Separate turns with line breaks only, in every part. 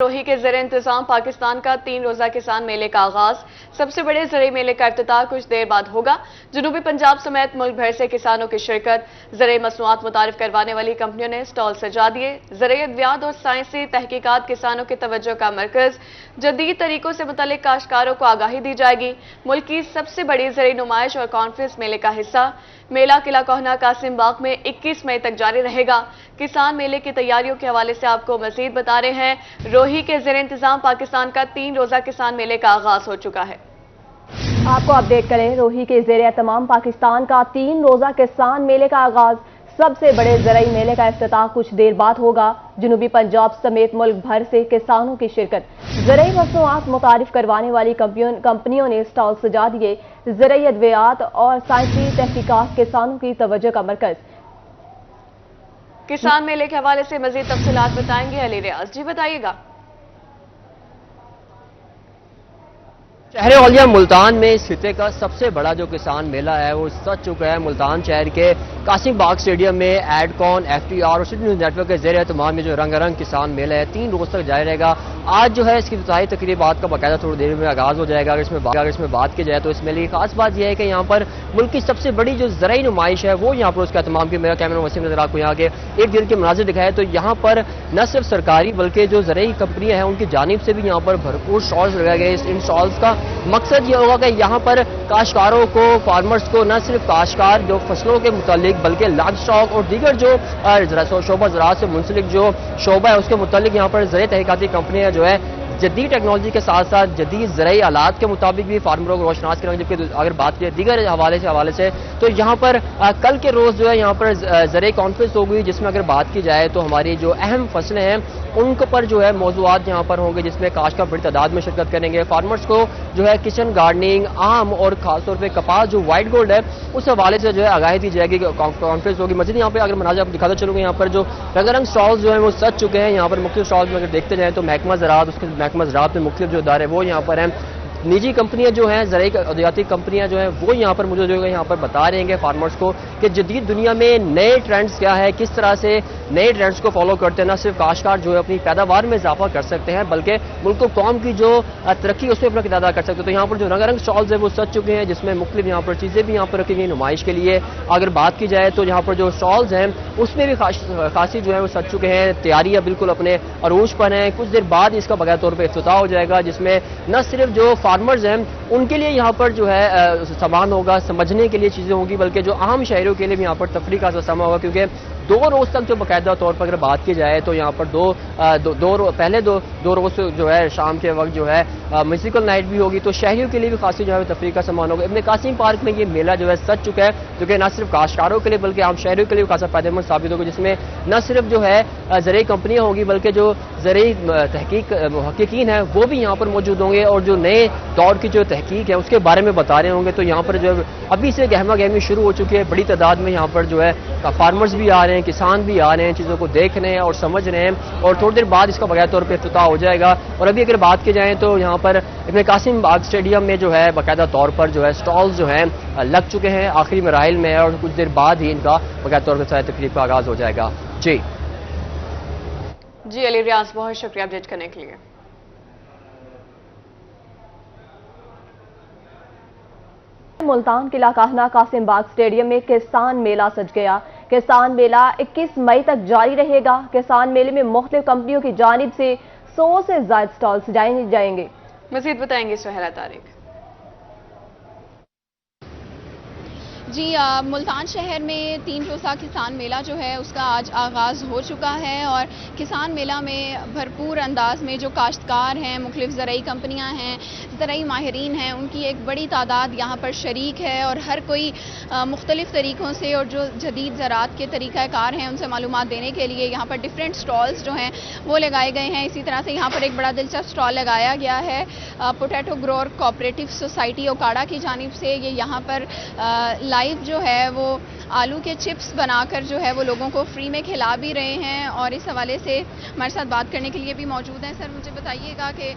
रोही के ज़र इंतजाम पाकिस्तान का 3 रोज़ा किसान मेले का आगाज। सबसे बड़े ज़रई मेले का इफ्तिताह कुछ देर बाद होगा। जनूबी पंजाब समेत मुल्क भर से किसानों की शिरकत। ज़रई मसनूआत मुतारिफ करवाने वाली कंपनियों ने स्टॉल सजा दिए। ज़रई अद्वियात और साइंसी तहकीकात किसानों की तवज्जो का मरकज। जदीद तरीकों से मुतल्लिक काश्तकारों को आगाही दी जाएगी। मुल्क की सबसे बड़ी ज़रई नुमाइश और कॉन्फ्रेंस मेले का हिस्सा। मेला किला कोहना कासिम बाग में 21 मई तक जारी रहेगा। किसान मेले की तैयारियों के हवाले से आपको मजीद बता रहे हैं। रोही के ज़र इंतजाम पाकिस्तान का 3 रोज़ा किसान मेले का आगाज हो चुका है।
आपको अपडेट करें, रोही के ज़र एहतमाम पाकिस्तान का 3 रोज़ा किसान मेले का आगाज। सबसे बड़े ज़रई मेले का इफ्तिताह कुछ देर बाद होगा। जनूबी पंजाब समेत मुल्क भर से किसानों की शिरकत। ज़रई मसनूआत मुतारिफ करवाने वाली कंपनियों ने स्टॉल सजा दिए। ज़रई अद्वियात और साइंसी तहकीकात किसानों की तवज्जो का मरकज।
किसान मेले के हवाले से मजीद तफसीलात बताएंगे अली रियाज। जी बताइएगा।
शहर औलिया मुल्तान में इस खिते का सबसे बड़ा जो किसान मेला है वो सज चुका है। मुल्तान शहर के कासिम बाग स्टेडियम में एडकॉन, FTR और सिटी न्यूज़ नेटवर्क के ज़ेर एहतमाम में जो रंगारंग किसान मेला है 3 रोज तक जारी रहेगा। आज जो है इसकी इफ्तिताही तकरीबात का बाकायदा थोड़ी देर में आगाज हो जाएगा। अगर इसमें बात की जाए तो इस मेले की खास बात यह है कि यहाँ पर मुल्क की सबसे बड़ी जो ज़रई नुमाइश है वो यहाँ पर उसका एहतमाम की। मेरा कैमरा वसीम नजर आपको यहाँ के एक दिन के मनाजिर दिखाए तो यहाँ पर न सिर्फ सरकारी बल्कि जो ज़रई कंपनियां हैं उनकी जानिब से भी यहाँ पर भरपूर स्टॉल्स लगाए गए। इन स्टॉल्स का मकसद यह होगा कि यहाँ पर काश्तकारों को, फार्मर्स को, न सिर्फ काश्तकार जो फसलों के मुतालिक बल्कि लाइव स्टॉक और दीगर जो शोबा ज़राअत से मुंसलिक जो शोबा है उसके मुतालिक यहाँ पर ज़रई तहकीकाती कंपनियां जो है जदीद टेक्नोलॉजी के साथ साथ जदीद ज़रई आलात के मुताबिक भी फार्मरों को रोशनास करेंगे। जबकि अगर बात की दीगर हवाले से तो यहाँ पर कल के रोज़ जो है यहाँ पर ज़रई कॉन्फ्रेंस होगी जिसमें अगर बात की जाए तो हमारी जो अहम फसलें हैं उनके पर जो है मौज़ूआत यहाँ पर होंगे जिसमें काश्तकार बड़ी तादाद में शिरकत करेंगे। फार्मर्स को जो है किचन गार्डनिंग, आम और खासतौर पर कपास जो वाइट गोल्ड है उस हवाले से जो है आगाही दी जाएगी। कॉन्फ्रेंस होगी। मजीद यहाँ पर अगर मनाज़र आपको दिखाता चलूँगा यहाँ पर जो रंगारंग स्टॉल्स जो है वो सज चुके हैं। यहाँ पर मुख्तलिफ स्टॉल्स में अगर देखते जाएँ तो महकमा ज़राअत, उसके महकमा ज़राअत में मुख्तलिफ जो इदारे वो यहाँ पर हैं। निजी कंपनियां जो हैं, ज़रई अद्वियाती कंपनियां जो हैं वो यहाँ पर मुझे जो है यहाँ पर बता रहे हैं फार्मर्स को कि जदीद दुनिया में नए ट्रेंड्स क्या है, किस तरह से नए ट्रेंड्स को फॉलो करते हैं। न सिर्फ काश्तकार जो है अपनी पैदावार में इजाफा कर सकते हैं बल्कि मुल्क को कौम की जो तरक्की उसमें अपना किरदार कर सकते हैं। तो यहाँ पर जो रंगारंग स्टॉल्स है वो सज चुके हैं जिसमें मुख्तलिफ यहाँ पर चीज़ें भी यहाँ पर रखी गई नुमाइश के लिए। अगर बात की जाए तो यहाँ पर जो स्टॉल्स हैं उसमें भी खासी जो है वो सज चुके हैं। तैयारियाँ बिल्कुल अपने अरूज पर हैं। कुछ देर बाद इसका बगैर तौर पर इफ्तिताह हो जाएगा जिसमें न सिर्फ जो फार्मर्स हैं उनके लिए यहाँ पर जो है सामान होगा, समझने के लिए चीज़ें होंगी, बल्कि जो आम शहरों के लिए भी यहाँ पर तफरीह का समय होगा। क्योंकि 2 रोज़ तक जो बाकायदा तौर पर अगर बात की जाए तो यहाँ पर पहले दो रोज़ जो है शाम के वक्त जो है म्यूजिकल नाइट भी होगी तो शहरियों के लिए भी खासी जो है तफरीह का सामान होगा। इब्न कासिम पार्क में ये मेला जो है सज चुका है जो कि न सिर्फ काश्तकारों के लिए बल्कि आम शहरियों के लिए भी खासा फायदेमंद साबित होगा। जिसमें न सिर्फ जो है ज़रई कंपनियाँ होंगी बल्कि जो ज़रई मुहक्किकीन है वो भी यहाँ पर मौजूद होंगे और जो नए दौर की जो तहकीक है उसके बारे में बता रहे होंगे। तो यहाँ पर जो अभी से गहमा गहमी शुरू हो चुकी है। बड़ी तादाद में यहाँ पर जो है फार्मर्स भी आ रहे हैं, किसान भी आ रहे हैं, चीज़ों को देख रहे हैं और समझ रहे हैं और थोड़ी देर बाद इसका बगैर तौर पर इफ्तिताह हो जाएगा। और अभी अगर बात की जाए तो यहाँ पर इब्न कासिम बाग स्टेडियम में जो है बाकायदा तौर पर जो है स्टॉल्स जो हैं लग चुके हैं, आखिरी मराहिल में है और कुछ देर बाद ही इनका बगैर तौर पर तकरीब का आगाज हो जाएगा।
जी अली रियाज, बहुत शुक्रिया अपडेट करने के लिए।
मुल्तान किला कोहना कासिम बाग स्टेडियम में किसान मेला सज गया। किसान मेला 21 मई तक जारी रहेगा। किसान मेले में मुख्तलिफ कंपनियों की जानिब से 100 से ज्यादा स्टॉल सजाए जाएंगे।
मजीद बताएंगे सुहेला तारिक।
जी मुल्तान शहर में 3 रोज़ा किसान मेला जो है उसका आज आगाज़ हो चुका है और किसान मेला में भरपूर अंदाज में जो काश्तकार हैं, मुख्तलिफ ज़रई कंपनियां हैं, ज़रई माहिरीन हैं, उनकी एक बड़ी तादाद यहाँ पर शरीक है और हर कोई मुख्तलिफ तरीक़ों से और जो जदीद ज़राअत के तरीक़ाकार हैं उनसे मालूमात देने के लिए यहाँ पर डिफरेंट स्टॉल्स जो हैं वो लगाए गए हैं। इसी तरह से यहाँ पर एक बड़ा दिलचस्प स्टॉल लगाया गया है potato grower cooperative society Okara की जानिब से। ये यहाँ पर लाइव जो है वो आलू के चिप्स बनाकर जो है वो लोगों को फ्री में खिला भी रहे हैं और इस हवाले से हमारे साथ बात करने के लिए भी मौजूद हैं। सर मुझे बताइएगा कि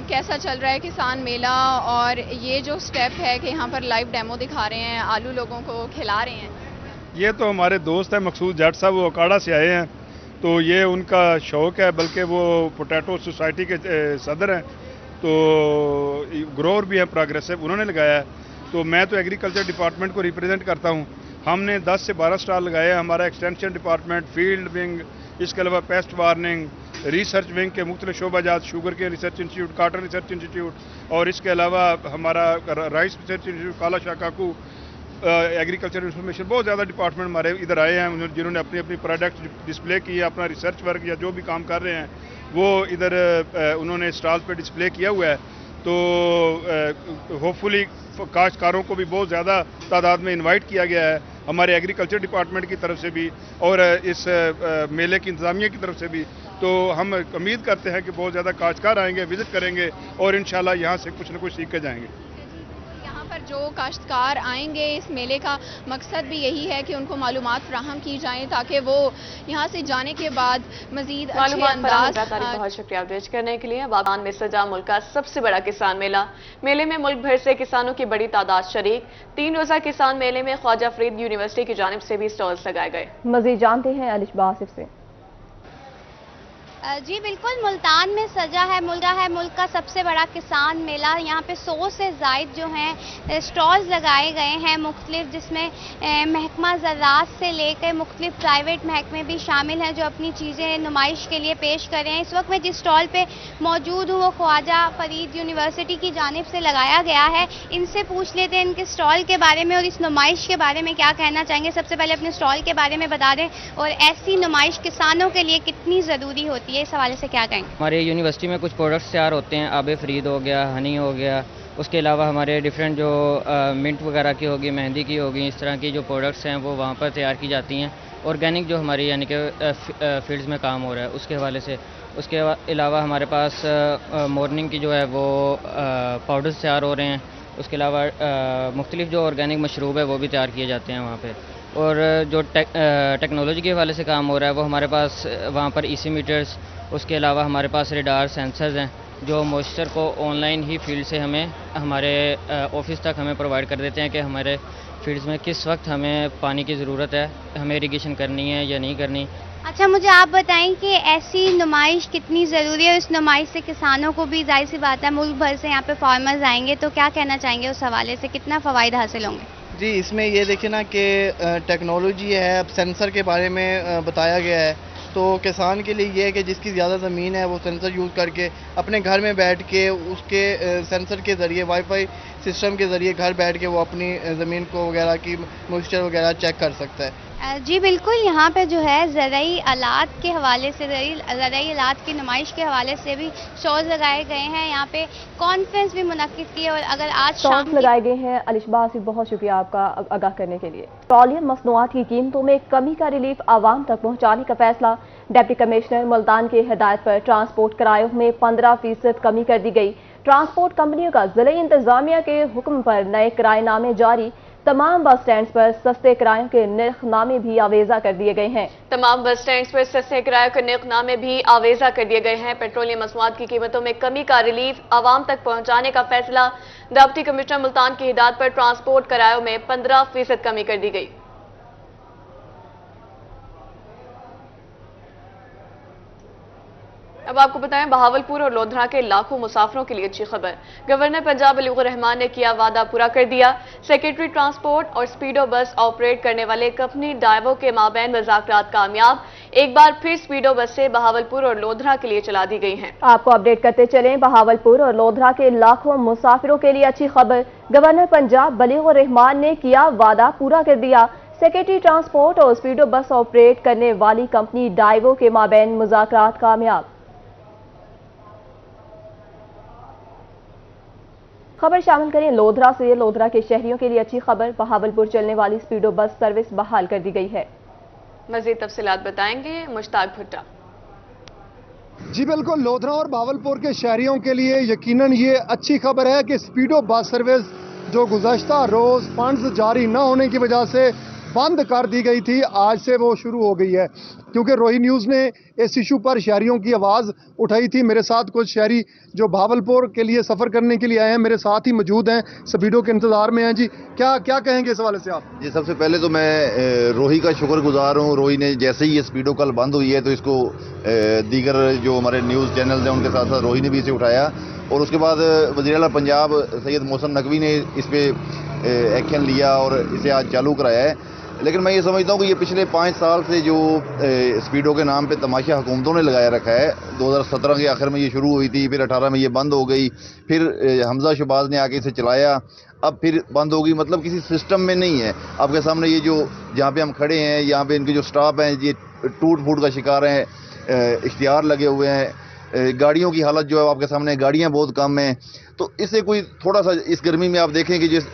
कैसा चल रहा है किसान मेला और ये जो स्टेप है कि यहाँ पर लाइव डेमो दिखा रहे हैं, आलू लोगों को खिला रहे हैं।
ये तो हमारे दोस्त हैं मकसूद जट साहब, वो ओकाड़ा से आए हैं تو یہ ان کا شوق ہے، بلکہ وہ پوٹیٹو سوسائٹی کے صدر ہیں، تو گروور بھی ہیں پروگریسو، انہوں نے لگایا ہے. تو میں تو ایگریکلچر ڈپارٹمنٹ کو ریپرزینٹ کرتا ہوں. ہم نے 10 سے 12 اسٹال لگائے ہیں. ہمارا ایکسٹینشن ڈپارٹمنٹ، فیلڈ ونگ، اس کے علاوہ پیسٹ وارننگ، ریسرچ ونگ کے مختلف شعبہ جات، شوگر کے research institute, cotton research institute, اور اس کے علاوہ ہمارا رائس ریسرچ انسٹیٹیوٹ، کالا شاہ کاکو، ایگریکلچر انفارمیشن، بہت زیادہ ڈپارٹمنٹ ہمارے ادھر آئے ہیں، جنہوں نے اپنی اپنی پروڈکٹ ڈسپلے کی، اپنا ریسرچ ورک یا جو بھی کام کر رہے ہیں وہ ادھر انہوں نے اسٹال پہ ڈسپلے کیا ہوا ہے. تو ہوپ فلی کاشتکاروں کو بھی بہت زیادہ تعداد میں انوائٹ کیا گیا ہے، ہمارے ایگریکلچر ڈپارٹمنٹ کی طرف سے بھی اور اس میلے کی انتظامیہ کی طرف سے بھی. تو ہم امید کرتے ہیں کہ بہت زیادہ کاشتکار آئیں گے، وزٹ کریں گے اور انشاءاللہ یہاں سے کچھ نہ کچھ سیکھ کے جائیں گے.
یہاں پر جو کاشتکار آئیں گے، اس میلے کا مقصد بھی یہی ہے کہ ان کو معلومات فراہم کی جائیں تاکہ وہ یہاں سے جانے کے بعد مزید اچھے
معلومات
انداز.
بہت شکریہ اپڈیٹ کرنے کے لیے. اب میں سجا ملک کا سب سے بڑا کسان میلہ. میلے میں ملک بھر سے کسانوں کی بڑی تعداد شریک. 3 روزہ کسان میلے میں خواجہ فرید یونیورسٹی کی جانب سے بھی سٹالز لگائے گئے.
مزید جانتے ہیں الشبہ آصف سے.
جی بالکل، ملتان میں سجا ہے ملک کا سب سے بڑا کسان میلہ. یہاں پہ 100 سے زائد جو ہیں اسٹالز لگائے گئے ہیں مختلف، جس میں محکمہ زراعت سے لے کر مختلف پرائیویٹ محکمے بھی شامل ہیں جو اپنی چیزیں نمائش کے لیے پیش کر رہے ہیں. اس وقت میں جس اسٹال پہ موجود ہوں وہ خواجہ فرید یونیورسٹی کی جانب سے لگایا گیا ہے. ان سے پوچھ لیتے ہیں ان کے اسٹال کے بارے میں اور اس نمائش کے بارے میں کیا کہنا چاہیں گے. سب سے پہلے اپنے اسٹال کے بارے میں بتا دیں اور ایسی نمائش کسانوں کے لیے کتنی ضروری ہوتی ہے، اس حوالے سے کیا کہیں گے؟
ہماری یونیورسٹی میں کچھ پروڈکٹس تیار ہوتے ہیں، آب فرید ہو گیا، ہنی ہو گیا، اس کے علاوہ ہمارے ڈیفرنٹ جو منٹ وغیرہ کی ہوگی، مہندی کی ہوگی، اس طرح کی جو پروڈکٹس ہیں وہ وہاں پر تیار کی جاتی ہیں. آرگینک جو ہماری یعنی کہ فیلڈز میں کام ہو رہا ہے اس کے حوالے سے. اس کے علاوہ ہمارے پاس مارننگ کی جو ہے وہ پاؤڈرز تیار ہو رہے ہیں. اس کے علاوہ مختلف جو آرگینک مشروب ہے وہ بھی تیار کیے جاتے ہیں وہاں پہ. اور جو ٹیکنالوجی کے حوالے سے کام ہو رہا ہے وہ ہمارے پاس وہاں پر ای سی میٹرز، اس کے علاوہ ہمارے پاس ریڈار سینسرز ہیں جو موئسچر کو آن لائن ہی فیلڈ سے ہمیں ہمارے آفس تک ہمیں پرووائڈ کر دیتے ہیں کہ ہمارے فیلڈز میں کس وقت ہمیں پانی کی ضرورت ہے، ہمیں اریگیشن کرنی ہے یا نہیں کرنی.
اچھا، مجھے آپ بتائیں کہ ایسی نمائش کتنی ضروری ہے. اس نمائش سے کسانوں کو بھی ظاہر سی بات ہے ملک بھر سے یہاں پہ فارمرز آئیں گے، تو کیا کہنا چاہیں گے اس حوالے سے، کتنا فوائد حاصل ہوں گے؟
جی، اس میں یہ دیکھیں نا کہ ٹیکنالوجی ہے، اب سینسر کے بارے میں بتایا گیا ہے. تو کسان کے لیے یہ ہے کہ جس کی زیادہ زمین ہے وہ سینسر یوز کر کے اپنے گھر میں بیٹھ کے اس کے سینسر کے ذریعے وائی فائی سسٹم کے ذریعے گھر بیٹھ کے وہ اپنی زمین کو وغیرہ کی موئسچر وغیرہ چیک کر سکتا ہے.
جی بالکل، یہاں پہ جو ہے زرعی آلات کے حوالے سے، زرعی آلات کی نمائش کے حوالے سے بھی شوز لگائے گئے ہیں. یہاں پہ کانفرنس بھی منعقد کی ہے اور اگر آج شام
لگائے گئے ہیں. الشبہ آصف، بہت شکریہ آپ کا آگاہ کرنے کے لیے. پیٹرولیم مصنوعات کی قیمتوں میں کمی کا ریلیف عوام تک پہنچانے کا فیصلہ. ڈپٹی کمشنر ملتان کی ہدایت پر ٹرانسپورٹ کرایوں میں 15% کمی کر دی گئی. ٹرانسپورٹ کمپنیوں کا ضلعی انتظامیہ کے حکم پر نئے کرایہ نامے جاری. تمام بس سٹینڈز پر سستے کرایوں کے نرخ نامے بھی آویزہ کر دیے گئے ہیں.
تمام بس سٹینڈز پر سستے کرایوں کے نرخ نامے بھی آویزہ کر دیے گئے ہیں. پیٹرولیم مصنوعات کی قیمتوں میں کمی کا ریلیف عوام تک پہنچانے کا فیصلہ. ڈپٹی کمشنر ملتان کی ہدایت پر ٹرانسپورٹ کرایوں میں 15% کمی کر دی گئی. اب آپ کو بتائیں بہاولپور اور لودھرا کے لاکھوں مسافروں کے لیے اچھی خبر. گورنر پنجاب علی الرحمان نے کیا وعدہ پورا کر دیا. سیکرٹری ٹرانسپورٹ اور سپیڈو بس آپریٹ کرنے والے کمپنی ڈائیو کے مابین مذاکرات کامیاب. ایک بار پھر سپیڈو بسیں بہاولپور اور لودھرا کے لیے چلا دی گئی ہیں.
آپ کو اپڈیٹ کرتے چلیں، بہاولپور اور لودھرا کے لاکھوں مسافروں کے لیے اچھی خبر. گورنر پنجاب بلیغ الرحمان نے کیا وعدہ پورا کر دیا. سیکرٹری ٹرانسپورٹ اور سپیڈو بس آپریٹ کرنے والی کمپنی ڈائیو کے مابین مذاکرات کامیاب. خبر شامل کریں لودھرا سے. لودھرا کے شہریوں کے لیے اچھی خبر. بہاولپور چلنے والی سپیڈو بس سروس بحال کر دی گئی ہے.
مزید تفصیلات بتائیں گے مشتاق بھٹا.
جی بالکل، لودھرا اور بہاولپور کے شہریوں کے لیے یقیناً یہ اچھی خبر ہے کہ سپیڈو بس سروس جو گزشتہ روز فنڈز جاری نہ ہونے کی وجہ سے بند کر دی گئی تھی، آج سے وہ شروع ہو گئی ہے. क्योंकि रोही न्यूज़ ने इस इशू पर शहरियों की आवाज़ उठाई थी। मेरे साथ कुछ शहरी जो भावलपुर के लिए सफ़र करने के लिए आए हैं मेरे साथ ही मौजूद हैं, स्पीडो के इंतज़ार में हैं। जी क्या क्या कहेंगे इस हवाले से आप?
जी, सबसे पहले तो मैं रोही का शुक्रगुजार हूँ। रोही ने जैसे ही ये स्पीडो कल बंद हुई है तो इसको दीगर जो हमारे न्यूज़ चैनल हैं उनके साथ साथ रोही ने भी इसे उठाया, और उसके बाद वज़ीर-ए-आला पंजाब सैयद मोहसिन नकवी ने इस पर एक्शन लिया और इसे आज चालू कराया है। लेकिन मैं ये समझता हूँ कि ये पिछले 5 साल से जो स्पीडो के नाम पे तमाशा हुकूमतों ने लगाया रखा है, 2017 के आखिर में ये शुरू हुई थी, फिर 18 में ये बंद हो गई, फिर हमजा शहबाज ने आके इसे चलाया, अब फिर बंद हो गई। मतलब किसी सिस्टम में नहीं है। आपके सामने ये जो जहाँ पे हम खड़े हैं, यहाँ पे इनके जो स्टाफ हैं ये टूट फूट का शिकार हैं, इश्तिहार लगे हुए हैं, गाड़ियों की हालत जो है आपके सामने, गाड़ियाँ बहुत कम हैं। तो इससे कोई थोड़ा सा इस गर्मी में आप देखें कि जिस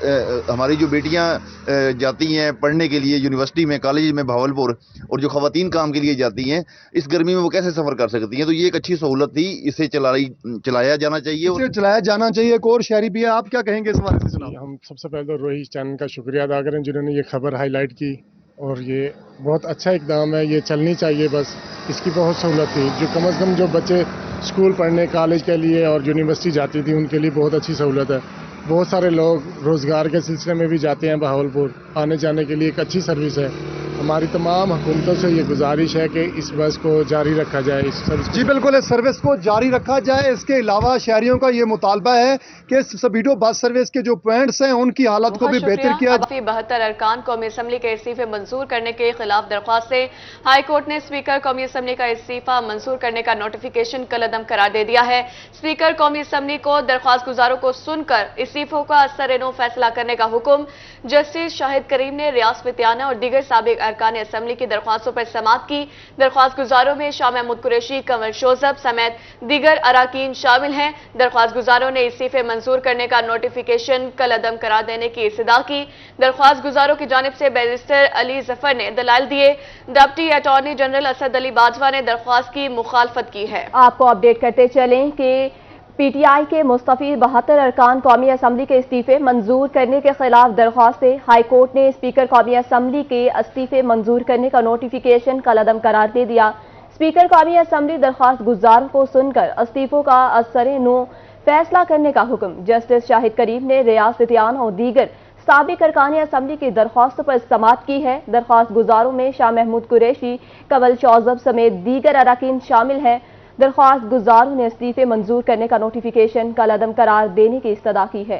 हमारी जो बेटियां जाती हैं पढ़ने के लिए यूनिवर्सिटी में, कॉलेज में भावलपुर, और जो खवातीन काम के लिए जाती हैं, इस गर्मी में वो कैसे सफ़र कर सकती हैं? तो ये एक अच्छी सहूलत थी, इसे चलाया जाना चाहिए।
इसे चलाया जाना चाहिए। एक और शहरी भी है, आप क्या कहेंगे इस बारे में? जनाब,
हम सबसे पहले तो रोही चैनल का शुक्रिया अदा करें जिन्होंने ये खबर हाईलाइट की, और ये बहुत अच्छा इकदाम है, ये चलनी चाहिए। बस इसकी बहुत सहूलत थी, जो कम से कम जो बच्चे स्कूल पढ़ने, कॉलेज के लिए और यूनिवर्सिटी जाती थी उनके लिए बहुत अच्छी सहूलत है। बहुत सारे लोग रोज़गार के सिलसिले में भी जाते हैं भावलपुर, आने जाने के लिए एक अच्छी सर्विस है। हमारी तमाम हुकूमतों से ये गुजारिश है कि इस बस को जारी रखा जाए, इस सर्विस।
जी बिल्कुल, इस सर्विस को जारी रखा जाए। इसके अलावा शहरियों का ये मुतालबा है कि इस स्पीडो बस सर्विस के जो पॉइंट्स हैं उनकी हालत को भी बेहतर किया जाए।
72 अरकान कौमी असम्बली के इस्तीफे मंजूर करने के खिलाफ दरख्वास्त से हाई कोर्ट ने स्पीकर कौमी असम्बली का इस्तीफा मंजूर करने का नोटिफिकेशन कलअदम करार दे दिया है। स्पीकर कौमी असम्बली को दरख्वास्त गुजारों को सुनकर इस्तीफों का असर-ए-नो फैसला करने का हुक्म जस्टिस शाहिद करीम ने रियाज फित्याना और दीगर साबिक अरकान असम्बली की दरख्वास्तों पर समाअत की। दरख्वास्त गुजारों में शाह महमूद कुरैशी, कंवर शोजब समेत दीगर अराकीन शामिल हैं। दरख्वास्त गुजारों ने इस्तीफे मंजूर करने का नोटिफिकेशन कलअदम करार देने की इस्तदा की। दरख्वास्त गुजारों की जानिब से बैरिस्टर अली जफर ने दलाइल दिए। Deputy attorney general Asad Ali Bajwa ने दरख्वास्त की मुखालफत की है।
आपको अपडेट करते चलें कि पीटीआई के मुस्तफी 72 अरकान कौमी असम्बली के इस्तीफे मंजूर करने के खिलाफ दरख्वास्त से हाई कोर्ट ने स्पीकर कौमी असम्बली के इस्तीफे मंजूर करने का नोटिफिकेशन कलअदम करार दे दिया। स्पीकर कौमी असम्बली दरख्वास्त गुजारों को सुनकर इस्तीफों का असर-ए-नो फैसला करने का हुक्म जस्टिस शाहिद करीम ने रियाज फित्याना और दीगर साबिक अरकान असम्बली की दरख्वास्तों पर समाअत की है। दरख्वास्त गुजारों में शाह महमूद कुरैशी, कंवर शोजब समेत दीगर अराकीन शामिल हैं। दरख्वास्त गुजारों ने इस्तीफे मंजूर करने का नोटिफिकेशन कलअदम करार देने की इस्तदा की है।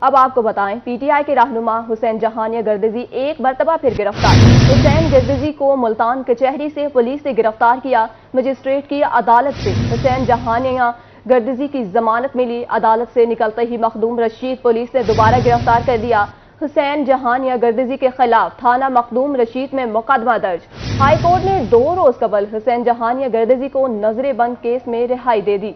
अब आपको बताएं, पीटीआई के रहनुमा हुसैन जहानिया गर्दिजी एक मरतबा फिर गिरफ्तार। हुसैन गर्दिजी को मुल्तान कचहरी से पुलिस ने गिरफ्तार किया। मजिस्ट्रेट की अदालत से हुसैन जहानिया गर्दिजी की जमानत मिली। अदालत से निकलते ही मखदूम रशीद पुलिस ने दोबारा गिरफ्तार कर दिया। हुसैन जहानिया गर्दिजी के खिलाफ थाना मखदूम रशीद में मुकदमा दर्ज। हाई कोर्ट ने 2 रोज कबल हुसैन जहानिया गर्दिजी को नजरे बंद केस में रिहाई दे दी।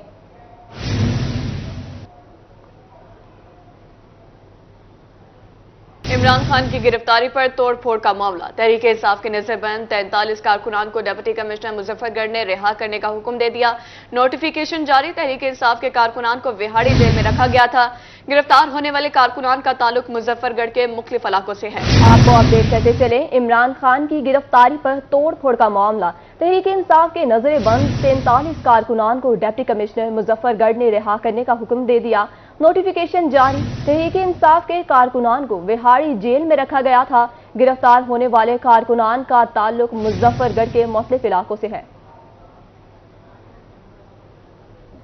इमरान खान की गिरफ्तारी पर तोड़ फोड़ का मामला। तहरीक इंसाफ के नजरबंद 43 कारकुनान को डिप्टी कमिश्नर मुजफ्फरगढ़ ने रिहा करने का हुक्म दे दिया। नोटिफिकेशन जारी। तहरीक इंसाफ के कारकुनान को विहाड़ी जेल में रखा गया था। गिरफ्तार होने वाले कारकुनान का ताल्लुक मुजफ्फरगढ़ के मुख्तलिफ इलाकों से है।
आपको अपडेट करते चले, इमरान खान की गिरफ्तारी पर तोड़ फोड़ का मामला। तहरीक इंसाफ के नजरबंद 43 कारकुनान को डिप्टी कमिश्नर मुजफ्फरगढ़ ने रिहा करने का हुक्म दे दिया। नोटिफिकेशन जारी। तहरीक इंसाफ के कारकुनान को विहाड़ी जेल में रखा गया था। गिरफ्तार होने वाले कारकुनान का ताल्लुक मुजफ्फरगढ़ के मुख्तलिफ इलाकों से है।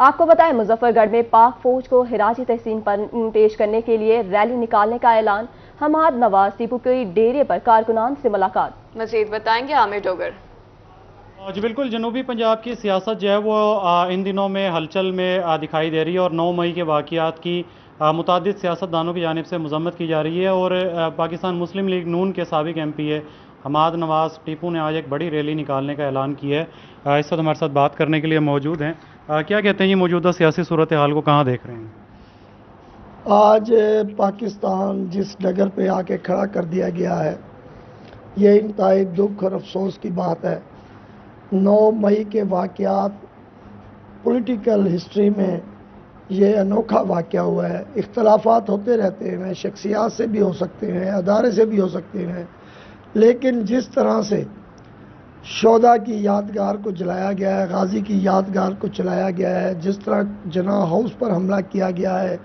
आपको बताएं, मुजफ्फरगढ़ में पाक फौज को हिराजी तहसीन पर पेश करने के लिए रैली निकालने का ऐलान। हमाद नवाज टीपू के डेरे पर कारकुनान से मुलाकात।
मजीद बताएंगे आमिर डोगर।
जी बिल्कुल, जनूबी पंजाब की सियासत जो है वो इन दिनों में हलचल में दिखाई दे रही है और 9 मई के वाक़यात की मुतादिद सियासतदानों की जानिब से मजम्मत की जा रही है। और पाकिस्तान मुस्लिम लीग नून के साबिक MP हमाद नवाज टीपू ने आज एक बड़ी रैली निकालने का ऐलान किया है। इस वक्त हमारे साथ बात करने के लिए मौजूद हैं। क्या कहते हैं, ये मौजूदा सियासी सूरत हाल को कहाँ देख रहे हैं?
आज पाकिस्तान जिस डगर पे आके खड़ा कर दिया गया है, ये इंतहाई दुख और अफसोस की बात है। 9 मई के वाक़यात पॉलिटिकल हिस्ट्री में ये अनोखा वाक़या हुआ है। इख्तलाफात होते रहते हैं, शख्सियात से भी हो सकते हैं, अदारे से भी हो सकते हैं, लेकिन जिस तरह से शोदा की यादगार को जलाया गया है, गाजी की यादगार को जलाया गया है, जिस तरह जना हाउस पर हमला किया गया है,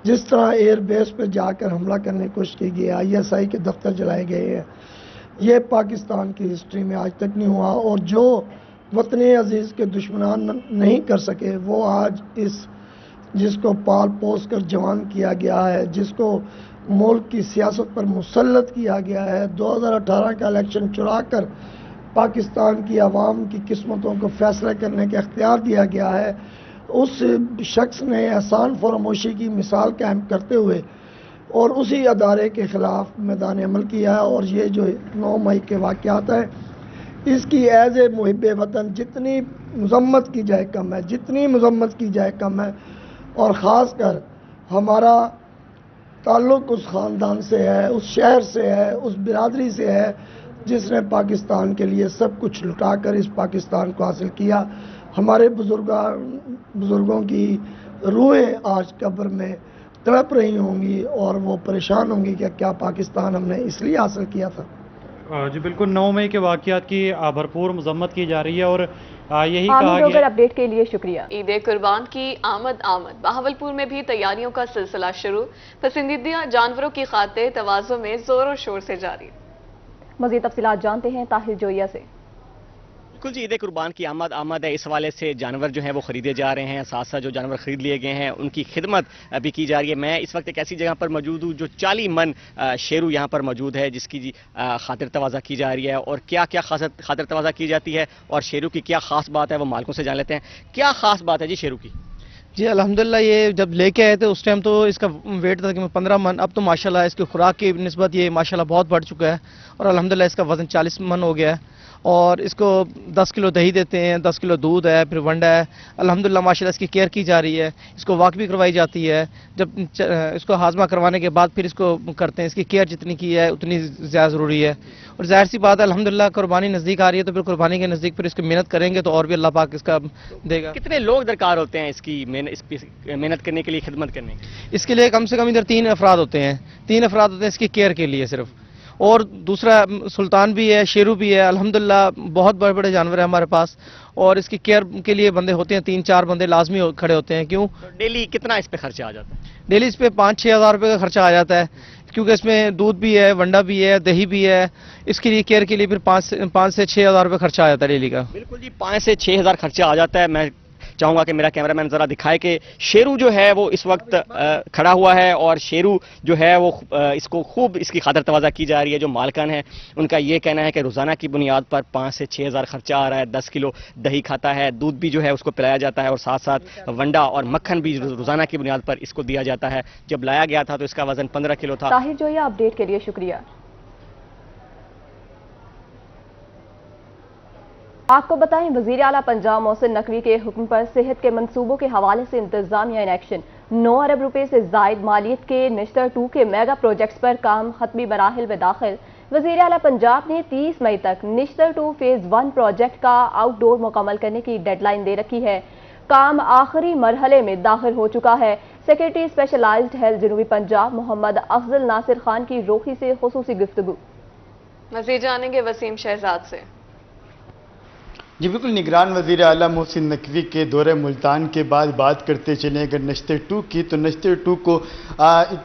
जिस तरह एयर बेस पर जाकर हमला करने की कोशिश की गई है, ISI के दफ्तर जलाए गए हैं, ये पाकिस्तान की हिस्ट्री में आज तक नहीं हुआ। और जो वतन अजीज़ के दुश्मनान नहीं कर सके वो आज इस जिसको पाल पोस कर जवान किया गया है, जिसको मुल्क की सियासत पर मुसल्लत किया गया है, 2018 का इलेक्शन चुरा कर पाकिस्तान की आवाम की किस्मतों को फैसला करने का इख्तियार दिया गया है, उस शख्स ने एहसान फरामोशी की मिसाल कायम करते हुए और उसी अदारे के ख़िलाफ़ मैदान अमल किया है। और ये जो 9 मई के वाक़यात हैं, इसकी एज़ ए मुहिब वतन जितनी मजम्मत की जाए कम है, जितनी मजम्मत की जाए कम है। और ख़ास कर हमारा ताल्लुक़ उस ख़ानदान से है, उस शहर से है, उस बिरादरी से है जिसने पाकिस्तान के लिए सब कुछ लुटा कर इस पाकिस्तान को हासिल किया। हमारे बुज़ुर्गों की रूहें आज कब्र में तड़प रही होंगी और वो परेशान होंगी कि क्या पाकिस्तान हमने इसलिए हासिल किया था।
जी बिल्कुल, 9 मई के वाक़यात की भरपूर मजम्मत की जा रही है और यही कहा गया।
अपडेट के लिए शुक्रिया।
ईद कुर्बान की आमद बहावलपुर में भी तैयारियों का सिलसिला शुरू, पसंदीदा जानवरों की खातिर तवाज़ो में जोरों शोर से जारी।
मज़ीद तफसीलात जानते हैं ताहिर जोइया से।
बिल्कुल जी, ईद कुर्बान की आमद है, इस हवाले से जानवर जो हैं वो ख़रीदे जा रहे हैं, साथ साथ जो जानवर ख़रीद लिए गए हैं उनकी खिदमत भी की जा रही है। मैं इस वक्त एक ऐसी जगह पर मौजूद हूँ जो 40 मन शेरू यहाँ पर मौजूद है, जिसकी खातिर तवाज़ा की जा रही है। और क्या क्या खातिर तवाज़ा की जाती है और शेरू की क्या ख़ास बात है वो मालिकों से जान लेते हैं। क्या ख़ास बात है जी शेरू की?
जी अल्हम्दुलिल्लाह, ये जब लेके आए थे उस टाइम तो इसका वेट था कि 15 मन, अब तो माशाल्लाह इसकी खुराक की निस्बत ये माशाल्लाह बहुत बढ़ चुका है और अल्हम्दुलिल्लाह इसका वज़न 40 मन हो गया है। और इसको 10 किलो दही देते हैं, 10 किलो दूध है, फिर वंडा है। अल्हम्दुलिल्लाह माशाल्लाह इसकी केयर की जा रही है, इसको वॉक भी करवाई जाती है। जब इसको हाजमा करवाने के बाद फिर इसको करते हैं, इसकी केयर जितनी की है उतनी ज़्यादा ज़रूरी है। और जाहिर सी बात है अल्हम्दुलिल्लाह कुर्बानी नज़दीक आ रही है तो फिर कुर्बानी के नज़दीक फिर इसकी मेहनत करेंगे तो और भी अल्लाह पाक इसका देगा।
कितने लोग दरकार होते हैं इसकी मेहनत करने के लिए, खिदमत करने के?
इसके लिए कम से कम इधर 3 अफराद होते हैं, 3 अफराद होते हैं इसकी केयर के लिए सिर्फ। और दूसरा सुल्तान भी है, शेरू भी है। अल्हम्दुलिल्लाह बहुत बड़े बड़े जानवर हैं हमारे पास और इसकी केयर के लिए बंदे होते हैं, 3-4 बंदे लाजमी खड़े होते हैं। क्यों?
डेली कितना इस पे खर्चा आ जाता है?
डेली इस पे 5-6 हज़ार रुपये का खर्चा आ जाता है, क्योंकि इसमें दूध भी है, वंडा भी है, दही भी है। इसके लिए केयर के लिए फिर 5 से 6 हज़ार रुपये खर्चा आ जाता है डेली का।
बिल्कुल जी, 5 से 6 हज़ार खर्चा आ जाता है। मैं चाहूंगा कि मेरा कैमरामैन जरा दिखाए कि शेरू जो है वो इस वक्त खड़ा हुआ है और शेरू जो है वो इसको खूब इसकी खातिर तवाज़ा की जा रही है। जो मालकान है उनका ये कहना है कि रोज़ाना की बुनियाद पर 5 से 6 हज़ार खर्चा आ रहा है। 10 किलो दही खाता है, दूध भी जो है उसको पिलाया जाता है और साथ साथ वंडा और मक्खन भी रोज़ाना की बुनियाद पर इसको दिया जाता है। जब लाया गया था तो इसका वजन 15 किलो था।
ताहिर जोइया, अपडेट के लिए शुक्रिया। आपको बताएं, वज़ीर आला पंजाब मोहसिन नकवी के हुक्म पर सेहत के मंसूबों के हवाले से इंतजामिया इन एक्शन। 9 अरब रुपए से जायद मालियत के निश्तर 2 के मेगा प्रोजेक्ट्स पर काम खत्मी मराहिल में दाखिल। वज़ीर आला पंजाब ने 30 मई तक निश्तर 2 फेज़ 1 प्रोजेक्ट का आउटडोर मुकम्मल करने की डेडलाइन दे रखी है। काम आखिरी मरहले में दाखिल हो चुका है। सेक्रेटरी स्पेशलाइज्ड हेल्थ जनूबी पंजाब मोहम्मद अफजल नासिर खान की रोही से खुसूसी गुफ्तगू।
मज़ीद जानेंगे वसीम शहजाद से।
जी बिल्कुल, निगरान वज़ीर आला मोहसिन नकवी के दौरे मुल्तान के बाद बात करते चले अगर नश्तर 2 की, तो नश्तर 2 को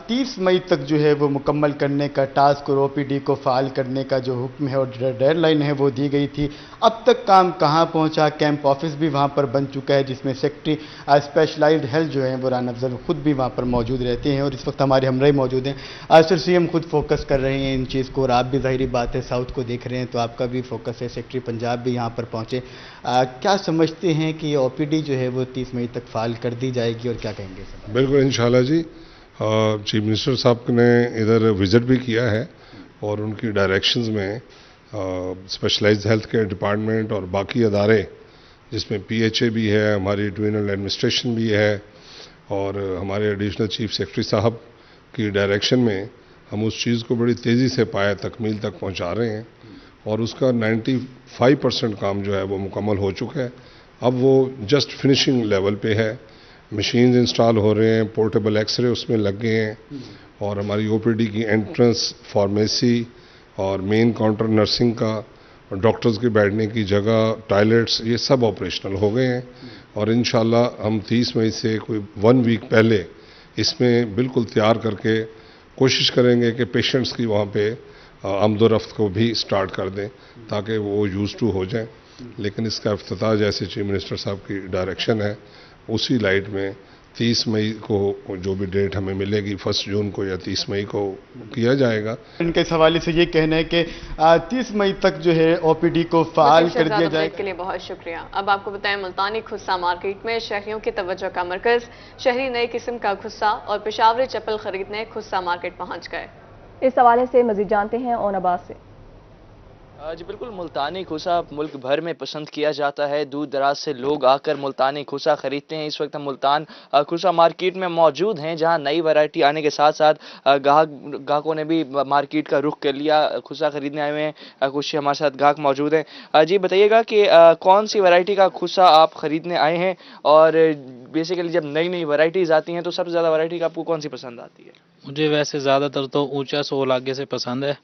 30 मई तक जो है वो मुकम्मल करने का टास्क और OPD को फ़ाल करने का जो हुक्म है और डेडलाइन है वो दी गई थी। अब तक काम कहाँ पहुँचा? कैंप ऑफिस भी वहाँ पर बन चुका है जिसमें सेक्रेटरी स्पेशलाइज्ड हेल्थ जो है वो राना अफजल खुद भी वहाँ पर मौजूद रहते हैं और इस वक्त हमारे हमराही मौजूद हैं। सर CM खुद फोकस कर रहे हैं इन चीज़ को और आप भी ज़ाहिरी बात है साउथ को देख रहे हैं तो आपका भी फोकस है। सेक्रेटरी पंजाब भी यहाँ पर पहुँचे, क्या समझते हैं कि OPD जो है वो 30 मई तक फाइल कर दी जाएगी और क्या कहेंगे?
बिल्कुल इंशाल्लाह जी, चीफ मिनिस्टर साहब ने इधर विजिट भी किया है और उनकी डायरेक्शंस में स्पेशलाइज्ड हेल्थ केयर डिपार्टमेंट और बाकी अदारे जिसमें PHA भी है, हमारी डिविजनल एडमिनिस्ट्रेशन भी है और हमारे एडिशनल चीफ सेक्रेटरी साहब की डायरेक्शन में हम उस चीज़ को बड़ी तेज़ी से पाया तकमील तक पहुंचा रहे हैं और उसका 95% काम जो है वो मुकम्मल हो चुका है। अब वो जस्ट फिनिशिंग लेवल पे है। मशीन्स इंस्टॉल हो रहे हैं, पोर्टेबल एक्सरे उसमें लग गए हैं और हमारी OPD की एंट्रेंस, फार्मेसी और मेन काउंटर नर्सिंग का डॉक्टर्स के बैठने की जगह, टॉयलेट्स, ये सब ऑपरेशनल हो गए हैं और इंशाल्लाह हम 30 मई से कोई 1 वीक पहले इसमें बिल्कुल तैयार करके कोशिश करेंगे कि पेशेंट्स की वहाँ पे आमदोरफ्त को भी स्टार्ट कर दें ताकि वो यूज़ टू हो जाएं। लेकिन इसका इफ्तिताह जैसे चीफ मिनिस्टर साहब की डायरेक्शन है उसी लाइट में 30 मई को जो भी डेट हमें मिलेगी 1 जून को या 30 मई को किया जाएगा।
इनके इस हवाले से ये कहना है कि 30 मई तक जो है ओपीडी को फाल कर दिया जाएगा।
के लिए बहुत शुक्रिया। अब आपको बताएं, मुल्तानी खुस्सा मार्केट में शहरियों की तवज्जो का मरकज, शहरी नए किस्म का खुस्सा और पेशावरी चप्पल खरीदने खुस्सा मार्केट पहुंच गए।
इस हवाले से मजीद जानते हैं ओन अब्बास से।
जी बिल्कुल, मुल्तानी खुसा मुल्क भर में पसंद किया जाता है। दूर दराज से लोग आकर मुल्तानी खुसा खरीदते हैं। इस वक्त हम मुल्तान खुसा मार्केट में मौजूद हैं जहां नई वैरायटी आने के साथ साथ ग्राहकों ने भी मार्केट का रुख कर लिया, खुसा खरीदने आए हुए हैं। कुछ हमारे साथ ग्राहक मौजूद हैं। जी बताइएगा कि कौन सी वैरायटी का खुसा आप खरीदने आए हैं और बेसिकली जब नई नई वैरायटीज़ आती हैं तो सबसे ज़्यादा वैरायटी आपको कौन सी पसंद आती है?
मुझे वैसे ज़्यादातर तो ऊंचा सोल आगे से पसंद है।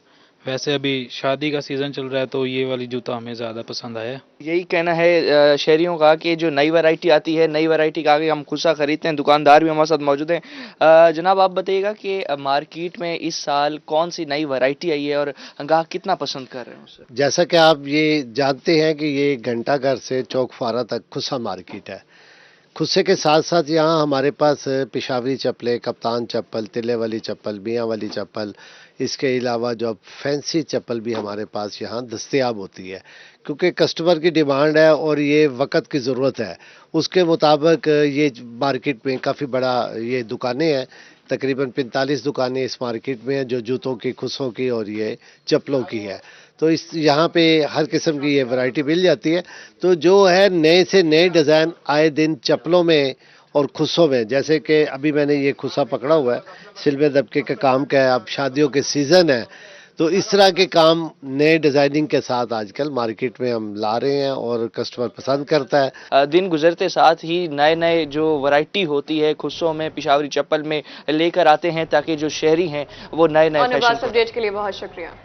वैसे अभी शादी का सीज़न चल रहा है तो ये वाली जूता हमें ज़्यादा पसंद आया।
यही कहना है शहरियों का कि जो नई वैरायटी आती है, नई वैरायटी का आगे हम खुसा खरीदते हैं। दुकानदार भी हमारे साथ मौजूद हैं। जनाब आप बताइएगा कि मार्केट में इस साल कौन सी नई वैरायटी आई है और ग्राहक कितना पसंद कर रहे हैं उसे?
जैसा कि आप ये जानते हैं कि ये घंटाघर से चौक फारा तक खुसा मार्केट है। खुस्से के साथ साथ यहाँ हमारे पास पेशावरी चप्पलें, कप्तान चप्पल, तिल्ले वाली चप्पल, मियाँ वाली चप्पल, इसके अलावा जो फैंसी चप्पल भी हमारे पास यहाँ दस्तयाब होती है क्योंकि कस्टमर की डिमांड है और ये वक्त की ज़रूरत है। उसके मुताबिक ये मार्केट में काफ़ी बड़ा ये दुकानें हैं, तकरीबन 45 दुकानें इस मार्केट में हैं जो जूतों की, खुसों की और ये चप्पलों की है। तो इस यहाँ पे हर किस्म की ये वैरायटी मिल जाती है। तो जो है नए से नए डिज़ाइन आए दिन चप्पलों में और खुसों में, जैसे कि अभी मैंने ये खुसा पकड़ा हुआ है, सिल्वर दबके का काम का है, अब शादियों के सीज़न है तो इस तरह के काम नए डिज़ाइनिंग के साथ आजकल मार्केट में हम ला रहे हैं और कस्टमर पसंद करता है।
दिन गुजरते साथ ही नए नए जो वैरायटी होती है खुस्सों में, पेशावरी चप्पल में लेकर आते हैं ताकि जो शहरी हैं वो नए नए
अपडेट के लिए बहुत शुक्रिया।